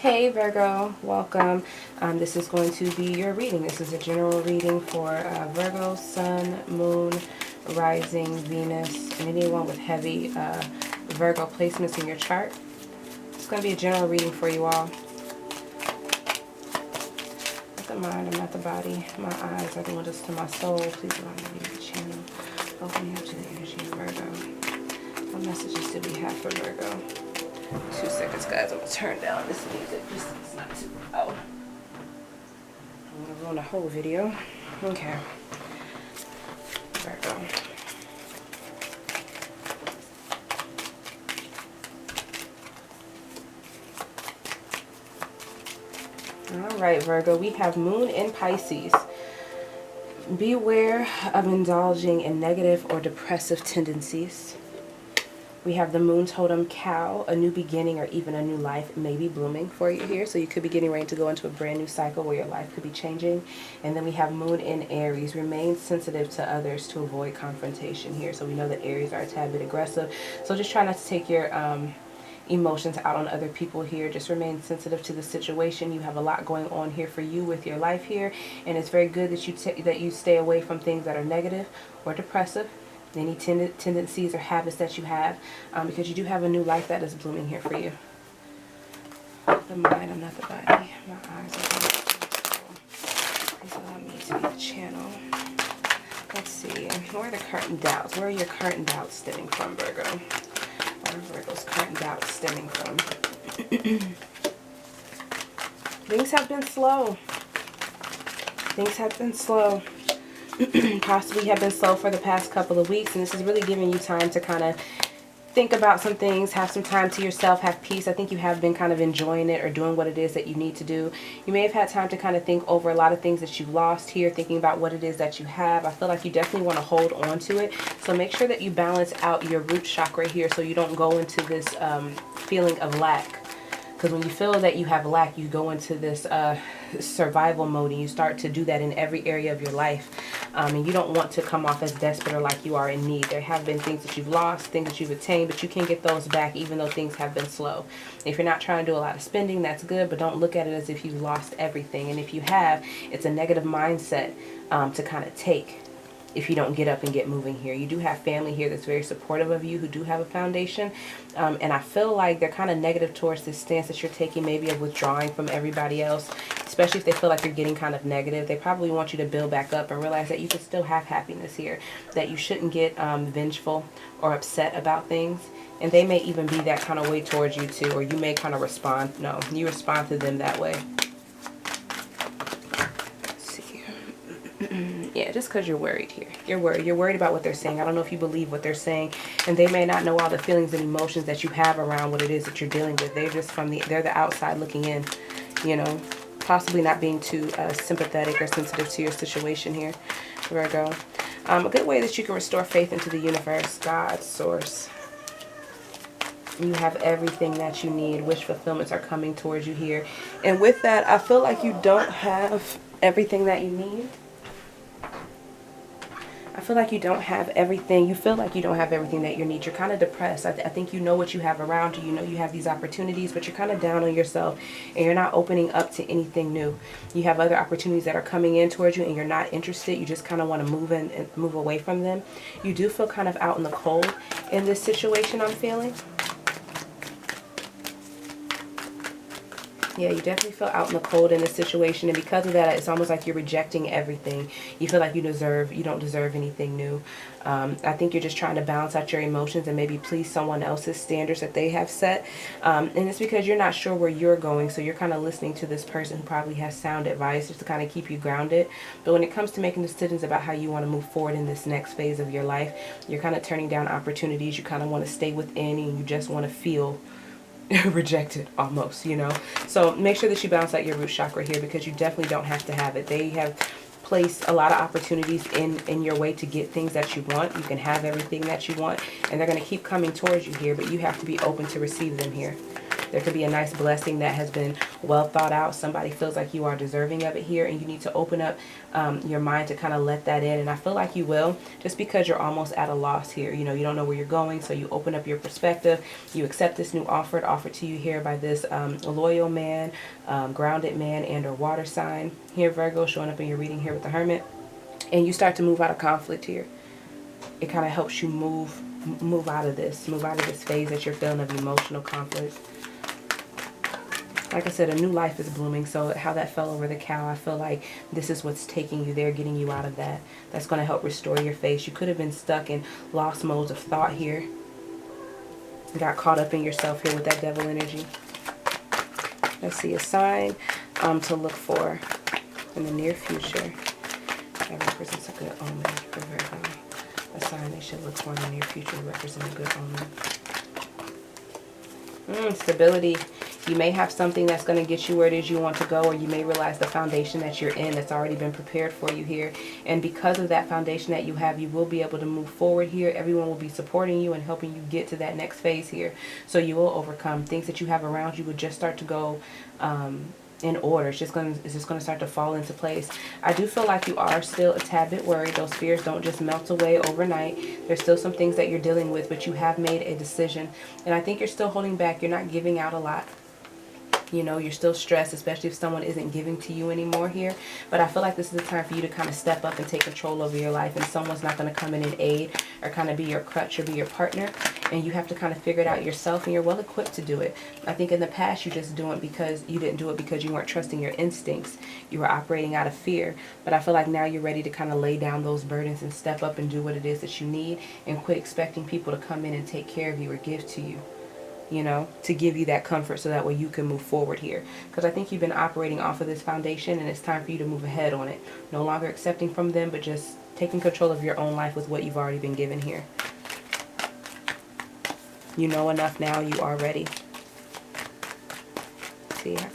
Hey Virgo, welcome. This is going to be your reading. This is a general reading for Virgo, Sun, Moon, Rising, Venus, and anyone with heavy Virgo placements in your chart. It's going to be a general reading for you all. Not the mind, I'm not the body. My eyes are the windows to my soul. Please allow me to read the channel. Open me up to the energy of Virgo. What messages do we have for Virgo? 2 seconds, guys. I'm going to turn down this music just so it's not too loud. I'm going to ruin the whole video. Okay. Virgo. Alright, Virgo. We have Moon in Pisces. Beware of indulging in negative or depressive tendencies. We have the Moon totem cow. A new beginning or even a new life may be blooming for you here. So you could be getting ready to go into a brand new cycle where your life could be changing. And then we have Moon in Aries. Remain sensitive to others to avoid confrontation here. So we know that Aries are a tad bit aggressive. So just try not to take your emotions out on other people here. Just remain sensitive to the situation. You have a lot going on here for you with your life here. And it's very good that you stay away from things that are negative or depressive. Any tendencies or habits that you have, because you do have a new life that is blooming here for you. The mind, I'm not the body. My eyes are on the Please allow me to be the channel. Let's see. Where are the current doubts? Where are your current doubts stemming from, Virgo? Where are Virgo's current doubts stemming from? Things have been slow. Things have been slow. Possibly have been slow for the past couple of weeks, and this is really giving you time to kind of think about some things, have some time to yourself, have peace. I think you have been kind of enjoying it or doing what it is that you need to do. You may have had time to kind of think over a lot of things that you've lost here, thinking about what it is that you have. I feel like you definitely want to hold on to it. So make sure that you balance out your root chakra here so you don't go into this feeling of lack. Because when you feel that you have lack, you go into this survival mode, and you start to do that in every area of your life. And you don't want to come off as desperate or like you are in need. There have been things that you've lost, things that you've attained, but you can get those back even though things have been slow. If you're not trying to do a lot of spending, that's good, but don't look at it as if you've lost everything. And if you have, it's a negative mindset to kind of take if you don't get up and get moving here. You do have family here that's very supportive of you, who do have a foundation. And I feel like they're kind of negative towards this stance that you're taking, maybe of withdrawing from everybody else, especially if they feel like you're getting kind of negative. They probably want you to build back up and realize that you can still have happiness here, that you shouldn't get vengeful or upset about things. And they may even be that kind of way towards you too, or you may kind of respond. No, you respond to them that way. Yeah, just because you're worried here. You're worried. You're worried about what they're saying. I don't know if you believe what they're saying. And they may not know all the feelings and emotions that you have around what it is that you're dealing with. They're just they're the outside looking in, you know. Possibly not being too sympathetic or sensitive to your situation here, Virgo. A good way that you can restore faith into the universe, God, source. You have everything that you need. Wish fulfillments are coming towards you here. And with that, I feel like you don't have everything that you need. I feel like you don't have everything. You feel like you don't have everything that you need. You're kind of depressed. I think you know what you have around you. You know you have these opportunities, but you're kind of down on yourself and you're not opening up to anything new. You have other opportunities that are coming in towards you and you're not interested. You just kind of want to move in and move away from them. You do feel kind of out in the cold in this situation, I'm feeling. Yeah, you definitely feel out in the cold in this situation, and because of that, it's almost like you're rejecting everything. You feel like you don't deserve anything new. I think you're just trying to balance out your emotions and maybe please someone else's standards that they have set. And it's because you're not sure where you're going, so you're kind of listening to this person who probably has sound advice just to kind of keep you grounded. But when it comes to making decisions about how you want to move forward in this next phase of your life, you're kind of turning down opportunities. You kind of want to stay within, and you just want to feel rejected almost, you know. So make sure that you balance out your root chakra here, because you definitely don't have to have it. They have placed a lot of opportunities in your way to get things that you want. You can have everything that you want, and they're going to keep coming towards you here, but you have to be open to receive them here. There could be a nice blessing that has been well thought out. Somebody feels like you are deserving of it here, and you need to open up your mind to kind of let that in. And I feel like you will, just because you're almost at a loss here. You know, you don't know where you're going, so you open up your perspective. You accept this new offer offered to you here by this loyal man, grounded man, and or water sign here, Virgo, showing up in your reading here with the Hermit. And you start to move out of conflict here. It kind of helps you move out of this phase that you're feeling of emotional conflict. Like I said, a new life is blooming. So how that fell over the cow, I feel like this is what's taking you there, getting you out of that. That's going to help restore your faith. You could have been stuck in lost modes of thought here. You got caught up in yourself here with that devil energy. Let's see, a sign to look for in the near future. That represents a good omen for Virgo. A sign they should look for in the near future represents a good omen. Stability. You may have something that's going to get you where it is you want to go, or you may realize the foundation that you're in that's already been prepared for you here. And because of that foundation that you have, you will be able to move forward here. Everyone will be supporting you and helping you get to that next phase here. So you will overcome. Things that you have around you will just start to go in order. It's just going to start to fall into place. I do feel like you are still a tad bit worried. Those fears don't just melt away overnight. There's still some things that you're dealing with, but you have made a decision. And I think you're still holding back. You're not giving out a lot. You know, you're still stressed, especially if someone isn't giving to you anymore here. But I feel like this is the time for you to kind of step up and take control over your life. And someone's not going to come in and aid or kind of be your crutch or be your partner. And you have to kind of figure it out yourself, and you're well equipped to do it. I think in the past you just do it because you didn't do it because you weren't trusting your instincts. You were operating out of fear. But I feel like now you're ready to kind of lay down those burdens and step up and do what it is that you need, and quit expecting people to come in and take care of you or give to you. You know, to give you that comfort so that way you can move forward here. Because I think you've been operating off of this foundation, and it's time for you to move ahead on it. No longer accepting from them, but just taking control of your own life with what you've already been given here. You know enough now. You are ready. See, how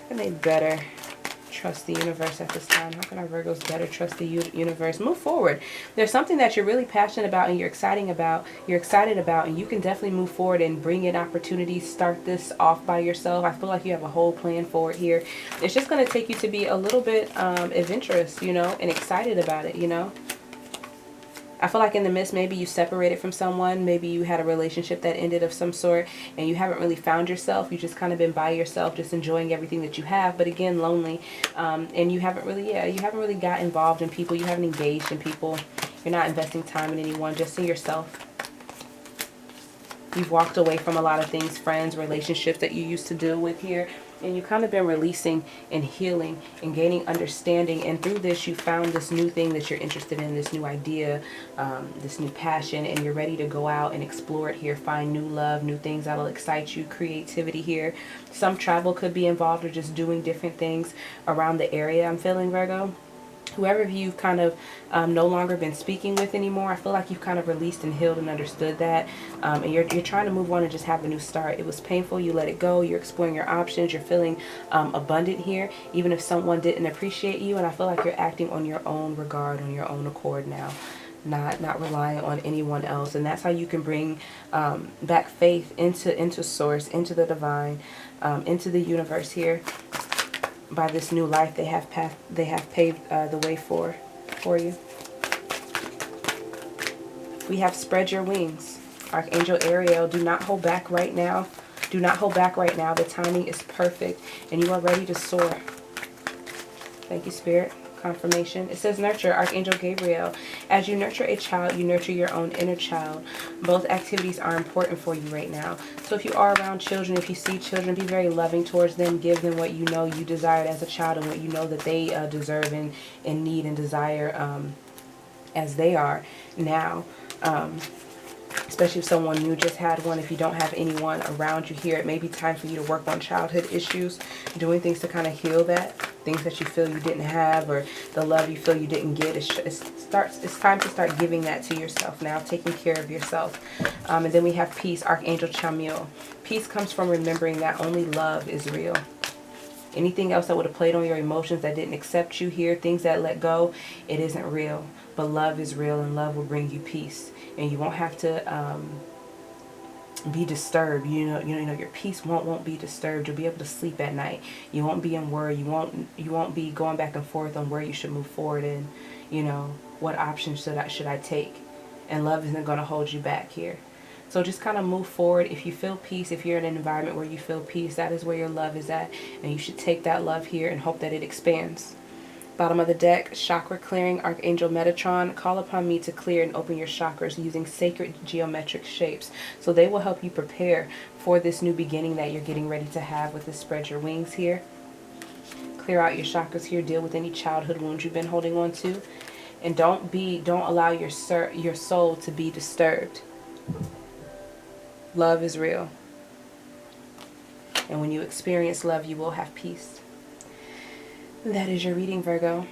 can they better trust the universe at this time? How can our Virgos better trust the universe? Move forward. There's something that you're really passionate about and you're excited about, and you can definitely move forward and bring in opportunities. Start this off by yourself. I feel like you have a whole plan for it here. It's just going to take you to be a little bit adventurous, you know, and excited about it, you know. I feel like in the midst, maybe you separated from someone. Maybe you had a relationship that ended of some sort, and you haven't really found yourself. You've just kind of been by yourself, just enjoying everything that you have, but again, lonely. And you haven't really, you haven't really got involved in people. You haven't engaged in people. You're not investing time in anyone, just in yourself. You've walked away from a lot of things, friends, relationships that you used to deal with here. And you've kind of been releasing and healing and gaining understanding. And through this, you found this new thing that you're interested in, this new idea, this new passion. And you're ready to go out and explore it here. Find new love, new things that'll excite you, creativity here. Some travel could be involved, or just doing different things around the area. I'm feeling, Virgo. Whoever you've kind of no longer been speaking with anymore, I feel like you've kind of released and healed and understood that. And you're trying to move on and just have a new start. It was painful. You let it go. You're exploring your options. You're feeling abundant here, even if someone didn't appreciate you. And I feel like you're acting on your own regard, on your own accord now. Not relying on anyone else. And that's how you can bring back faith into source, into the divine, into the universe here. By this new life they have paved the way for you. We have spread your wings. Archangel Ariel, do not hold back right now. Do not hold back right now. The timing is perfect and you are ready to soar. Thank you, Spirit. Confirmation. It says nurture. Archangel Gabriel, as you nurture a child, you nurture your own inner child. Both activities are important for you right now. So if you are around children, if you see children, be very loving towards them. Give them what you know you desired as a child, and what you know that they deserve and need and desire as they are now. Especially if someone new just had one. If you don't have anyone around you here, it may be time for you to work on childhood issues, doing things to kind of heal that, things that you feel you didn't have, or the love you feel you didn't get. It's time to start giving that to yourself now, taking care of yourself. And then we have peace, Archangel Chamuel. Peace comes from remembering that only love is real. Anything else that would have played on your emotions, that didn't accept you here, things that let go, it isn't real. But love is real, and love will bring you peace. And you won't have to be disturbed. Your peace won't be disturbed. You'll be able to sleep at night. You won't be in worry. You won't be going back and forth on where you should move forward in. What options should I take? And love isn't going to hold you back here. So just kind of move forward. If you feel peace, if you're in an environment where you feel peace, that is where your love is at. And you should take that love here and hope that it expands. Bottom of the deck, chakra clearing, Archangel Metatron. Call upon me to clear and open your chakras using sacred geometric shapes. So they will help you prepare for this new beginning that you're getting ready to have with this spread your wings here. Clear out your chakras here. Deal with any childhood wounds you've been holding on to. And don't allow your soul to be disturbed. Love is real. And when you experience love, you will have peace. That is your reading, Virgo.